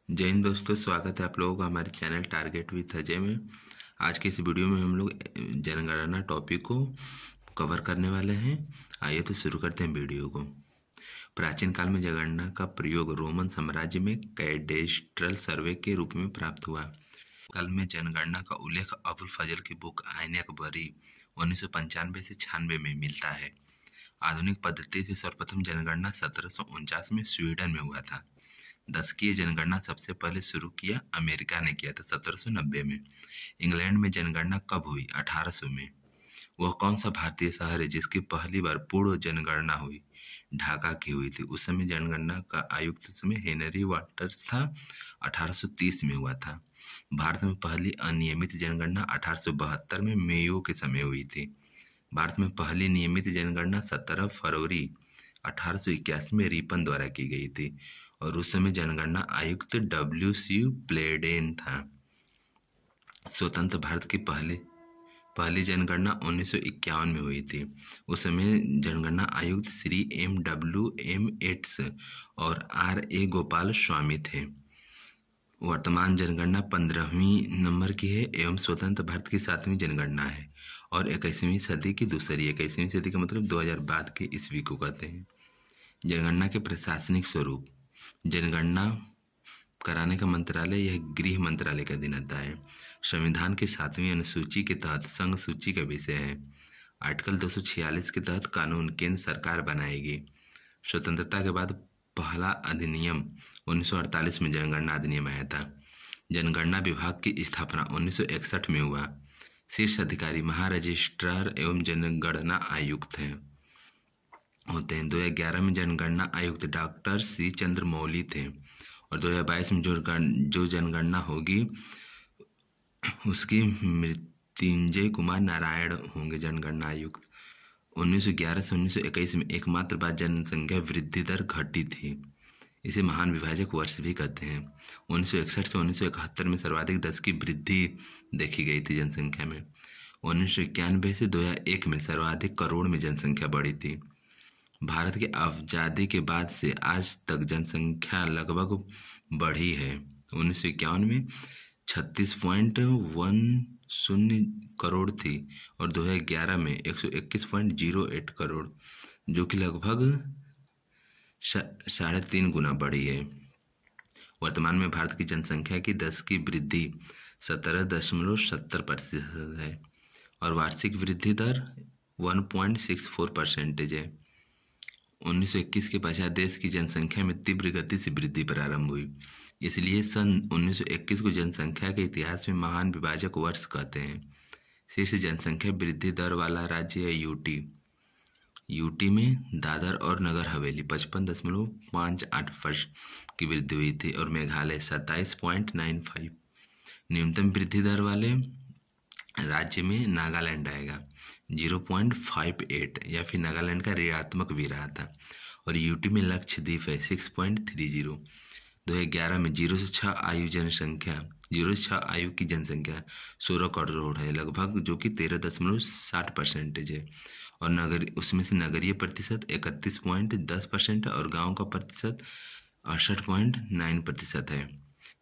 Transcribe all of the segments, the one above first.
जय हिंद दोस्तों, स्वागत है आप लोगों का हमारे चैनल टारगेट विथ अजय में। आज के इस वीडियो में हम लोग जनगणना टॉपिक को कवर करने वाले हैं। आइए तो शुरू करते हैं वीडियो को। प्राचीन काल में जनगणना का प्रयोग रोमन साम्राज्य में कैडेस्ट्रल सर्वे के रूप में प्राप्त हुआ। काल में जनगणना का उल्लेख अबुल फजल की बुक आईन अकबरी 1995 से 96 में मिलता है। आधुनिक पद्धति से सर्वप्रथम जनगणना 1749 में स्वीडन में हुआ था। दशकीय जनगणना सबसे पहले शुरू किया अमेरिका ने किया था 1790 में। इंग्लैंड में जनगणना कब हुई? 1800 में। वह कौन सा भारतीय शहर है जिसकी पहली बार पूर्ण जनगणना हुई? ढाका की हुई थी। उस समय जनगणना का आयुक्त समय हेनरी वाटर्स था। 1830 में हुआ था। भारत में पहली अनियमित जनगणना 1872 में मेयो के समय हुई थी। भारत में पहली नियमित जनगणना 17 फरवरी 1881 में रिपन द्वारा की गई थी और उस समय जनगणना आयुक्त WC प्लेडेन था। स्वतंत्र भारत की पहली जनगणना 1951 में हुई थी। उस समय जनगणना आयुक्त श्री MWM एट्स और RA गोपाल स्वामी थे। वर्तमान जनगणना 15वीं नंबर की है एवं स्वतंत्र भारत की 7वीं जनगणना है और 21वीं सदी की दूसरी। 21वीं सदी का मतलब 2000 बाद के ईस्वी को कहते हैं। जनगणना के प्रशासनिक स्वरूप। जनगणना कराने का मंत्रालय यह गृह मंत्रालय का अधीन आता है। संविधान की 7वीं अनुसूची के तहत संघ सूची का विषय है। आर्टिकल 246 के तहत कानून केंद्र सरकार बनाएगी। स्वतंत्रता के बाद पहला अधिनियम 1948 में जनगणना अधिनियम आया था। जनगणना विभाग की स्थापना 1961 में हुआ। शीर्ष अधिकारी महारजिस्ट्रार एवं जनगणना आयुक्त होते हैं। 2011 में जनगणना आयुक्त डॉक्टर C चंद्रमौली थे और 2022 में जो जनगणना होगी उसकी मृत्युंजय कुमार नारायण होंगे जनगणना आयुक्त। 1911 से 1921 में एकमात्र बार जनसंख्या वृद्धि दर घटी थी। इसे महान विभाजक वर्ष भी कहते हैं। 1961 से 1971 में सर्वाधिक 10 की वृद्धि देखी गई थी जनसंख्या में। 1991 से 2001 में सर्वाधिक करोड़ में जनसंख्या बढ़ी थी। भारत के आज़ादी के बाद से आज तक जनसंख्या लगभग बढ़ी है। 1951 में 36.10 करोड़ थी और 2011 में 121.08 करोड़, जो कि लगभग 3.5 गुना बढ़ी है। वर्तमान में भारत की जनसंख्या की 10 की वृद्धि 17.70% है और वार्षिक वृद्धि दर 1.64% है। 1921 के पश्चात देश की जनसंख्या में तीव्र गति से वृद्धि प्रारंभ हुई। इसलिए सन 1921 को जनसंख्या के इतिहास में महान विभाजक वर्ष कहते हैं। शीर्ष जनसंख्या वृद्धि दर वाला राज्य है यूटी में दादर और नगर हवेली 55.58% की वृद्धि हुई थी और मेघालय 27.95। न्यूनतम वृद्धि दर वाले राज्य में नागालैंड आएगा 0.58 या फिर नागालैंड का ऋणात्मक भी रहा था और यूटी में लक्षद्वीप है 6.30। 2011 में 0 से 6 आयु की जनसंख्या 16 करोड़ है लगभग, जो कि 13.60% है और उसमें से नगरीय प्रतिशत 31.10% और गांव का प्रतिशत 68.9% है।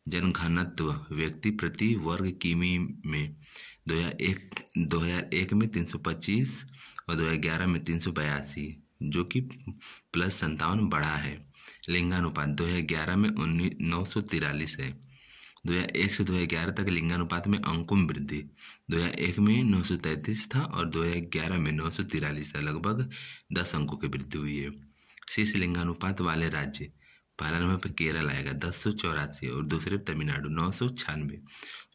जनघनत्व व्यक्ति प्रति वर्ग किमी में 2001 में 325 और 2011 में 382, जो कि +57 बढ़ा है। लिंगानुपात 2011 में 943 है। 2001 से 2011 तक लिंगानुपात में अंकुम वृद्धि 2001 में 933 था और 2011 में 943 था, लगभग 10 अंकों की वृद्धि हुई है। शीर्ष लिंगानुपात वाले राज्य, पहला नंबर पर केरल आएगा 1084 और दूसरे तमिलनाडु 996।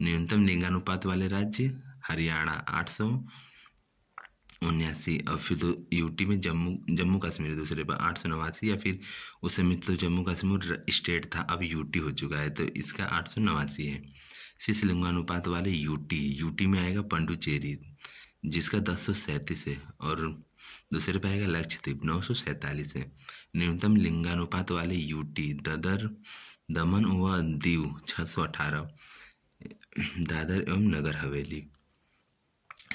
न्यूनतम लिंगानुपात वाले राज्य हरियाणा 879 और फिर यूटी में जम्मू कश्मीर दूसरे पर 889 या फिर उस समय तो जम्मू कश्मीर स्टेट था, अब यूटी हो चुका है तो इसका 889 है। शीर्ष लिंगानुपात वाले यूटी में आएगा पंडुचेरी जिसका 1037 है और दूसरे पर आएगा लक्षद्वीप 947 है। न्यूनतम लिंगानुपात वाले यूटी दमन व दीव 618, दादर एवं नगर हवेली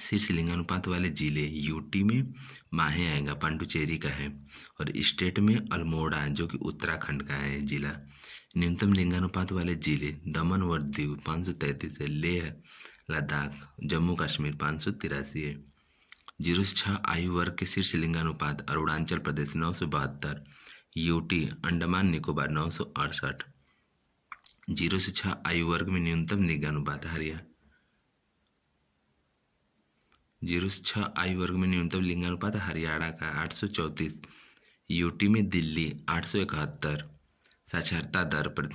शीर्ष लिंगानुपात वाले जिले यूटी में माहे आएगा, पांडुचेरी का है। और स्टेट में अल्मोड़ा जो कि उत्तराखंड का है जिला। न्यूनतम लिंगानुपात वाले जिले दमन और दीव 533 है। लेह लद्दाख जम्मू कश्मीर 583 है। 0 से 6 आयु वर्ग के शीर्ष लिंगानुपात अरुणाचल प्रदेश 972, यूटी अंडमान निकोबार 968। 0 से 6 आयु वर्ग में न्यूनतम लिंगानुपात हरियाणा 0 से 6 आयु वर्ग में न्यूनतम लिंगानुपात हरियाणा का 834, यूटी में दिल्ली 871। साक्षरता दर पर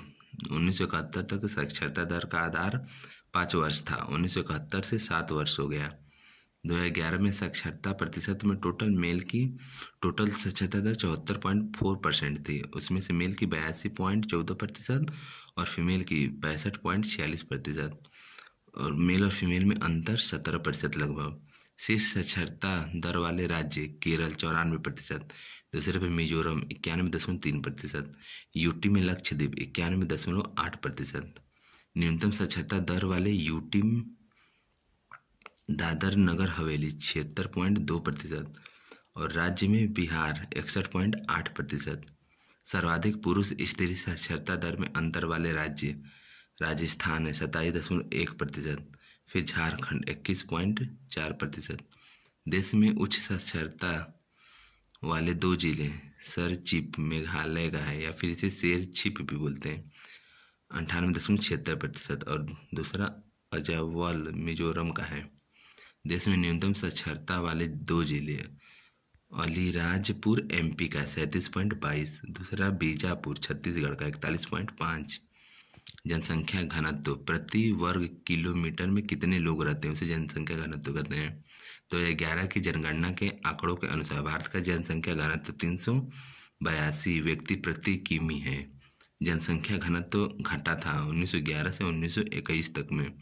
1971 तक साक्षरता दर का आधार 5 वर्ष था, 1971 से 7 वर्ष हो गया। 2011 में साक्षरता प्रतिशत में टोटल साक्षरता दर 74.4% थी। उसमें से मेल की 82.14% और फीमेल की 65.46%, और मेल और फीमेल में अंतर 17% लगभग। शीर्ष साक्षरता दर वाले राज्य केरल 94%, दूसरे पे मिजोरम 91.3%, यूटी में लक्षद्वीप 91.8%। न्यूनतम साक्षरता दर वाले यूटी में दादर नगर हवेली 76.2%, और राज्य में बिहार 61.8%। सर्वाधिक पुरुष स्त्री साक्षरता दर में अंतर वाले राज्य राजस्थान है 27.1%, फिर झारखंड 21.4%। देश में उच्च साक्षरता वाले 2 जिले सरचिप मेघालय का है, या फिर इसे शेरचिप भी बोलते हैं 98.76%, और दूसरा अजावल मिजोरम का है। देश में न्यूनतम साक्षरता वाले 2 जिले अलीराजपुर एमपी का 37.22, दूसरा बीजापुर छत्तीसगढ़ का 41.5। जनसंख्या घनत्व प्रति वर्ग किलोमीटर में कितने लोग रहते हैं उसे जनसंख्या घनत्व कहते हैं। तो 2011 की जनगणना के आंकड़ों के अनुसार भारत का जनसंख्या घनत्व 382 व्यक्ति प्रति किमी है। जनसंख्या घनत्व घटा था 1911 से 1921 तक में।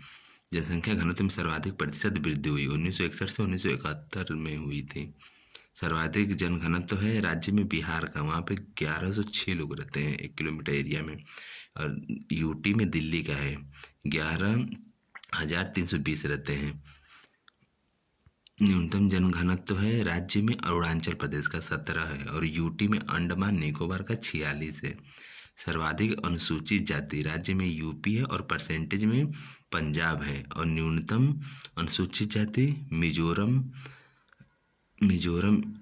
जनसंख्या घनत्व में सर्वाधिक प्रतिशत वृद्धि हुई 1961 से 1971 में हुई थी। सर्वाधिक जनघनत्व है राज्य में बिहार का, वहाँ पे 1106 लोग रहते हैं 1 किलोमीटर एरिया में। और यूटी में दिल्ली का है 11,320 रहते हैं। न्यूनतम जनघनत्व है राज्य में अरुणाचल प्रदेश का 17 है, और यूटी में अंडमान निकोबार का 46 है। सर्वाधिक अनुसूचित जाति राज्य में यूपी है, और परसेंटेज में पंजाब है। और न्यूनतम अनुसूचित जाति मिजोरम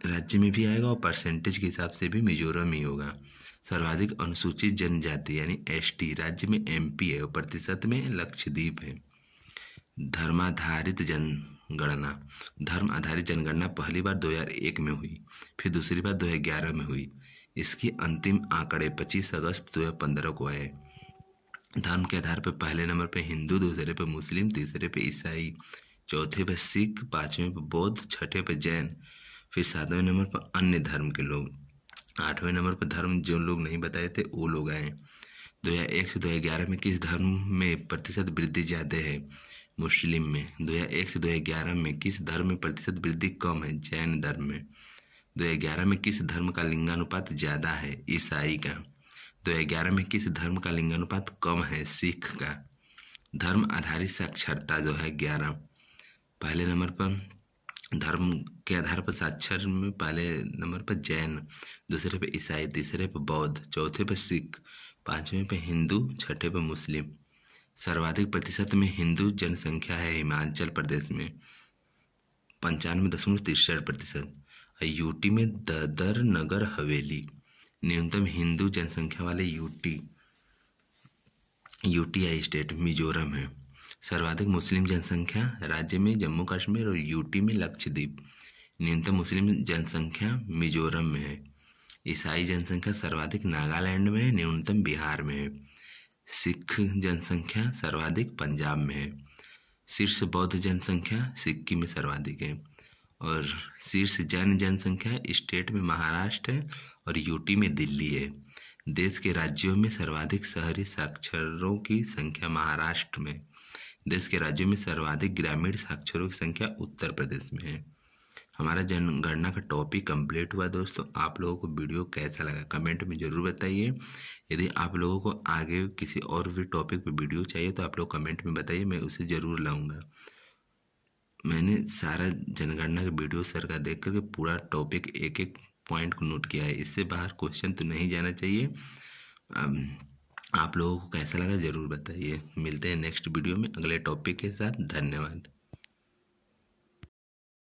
राज्य में भी आएगा, और परसेंटेज के हिसाब से भी मिजोरम ही होगा। सर्वाधिक अनुसूचित जनजाति यानी एसटी राज्य में एमपी है, और प्रतिशत में लक्षद्वीप है। धर्म आधारित जनगणना पहली बार 2001 में हुई, फिर दूसरी बार 2011 में हुई। इसके अंतिम आंकड़े 25 अगस्त 2015 को आए। धर्म के आधार पर पहले नंबर पे हिंदू, दूसरे पे मुस्लिम, तीसरे पे ईसाई, चौथे पे सिख, 5वें पे बौद्ध, 6ठे पे जैन, फिर 7वें नंबर पर अन्य धर्म के लोग, 8वें नंबर पर धर्म जो लोग नहीं बताए थे वो लोग आए। 2001 से 2011 में किस धर्म में प्रतिशत वृद्धि ज़्यादा है? मुस्लिम में। 2001 से 2011 में किस धर्म में प्रतिशत वृद्धि कम है? जैन धर्म में। 2011 में किस धर्म का लिंगानुपात ज़्यादा है? ईसाई का। 2011 में किस धर्म का लिंगानुपात कम है? सिख का। धर्म आधारित साक्षरता जो है 11, पहले नंबर पर धर्म के आधार पर साक्षर में पहले नंबर पर जैन, दूसरे पे ईसाई, तीसरे पे बौद्ध, चौथे पे सिख, 5वें पे हिंदू, 6ठे पे मुस्लिम। सर्वाधिक प्रतिशत में हिंदू जनसंख्या है हिमाचल प्रदेश में 95.63%। यूटी में दादर नगर हवेली न्यूनतम हिंदू जनसंख्या वाले यूटीआई स्टेट मिजोरम है। सर्वाधिक मुस्लिम जनसंख्या राज्य में जम्मू कश्मीर और यूटी में लक्षद्वीप। न्यूनतम मुस्लिम जनसंख्या मिजोरम में है। ईसाई जनसंख्या सर्वाधिक नागालैंड में है, न्यूनतम बिहार में है। सिख जनसंख्या सर्वाधिक पंजाब में है। शीर्ष बौद्ध जनसंख्या सिक्किम में सर्वाधिक है। और शीर्ष जैन जनसंख्या स्टेट में महाराष्ट्र है और यूटी में दिल्ली है। देश के राज्यों में सर्वाधिक शहरी साक्षरों की संख्या महाराष्ट्र में। देश के राज्यों में सर्वाधिक ग्रामीण साक्षरों की संख्या उत्तर प्रदेश में है। हमारा जनगणना का टॉपिक कंप्लीट हुआ दोस्तों। आप लोगों को वीडियो कैसा लगा कमेंट में ज़रूर बताइए। यदि आप लोगों को आगे किसी और भी टॉपिक पे वीडियो चाहिए तो आप लोग कमेंट में बताइए, मैं उसे ज़रूर लाऊंगा। मैंने सारा जनगणना का वीडियो सर का देख करके पूरा टॉपिक एक एक पॉइंट को नोट किया है। इससे बाहर क्वेश्चन तो नहीं जाना चाहिए। आप लोगों को कैसा लगा ज़रूर बताइए। मिलते हैं नेक्स्ट वीडियो में अगले टॉपिक के साथ। धन्यवाद।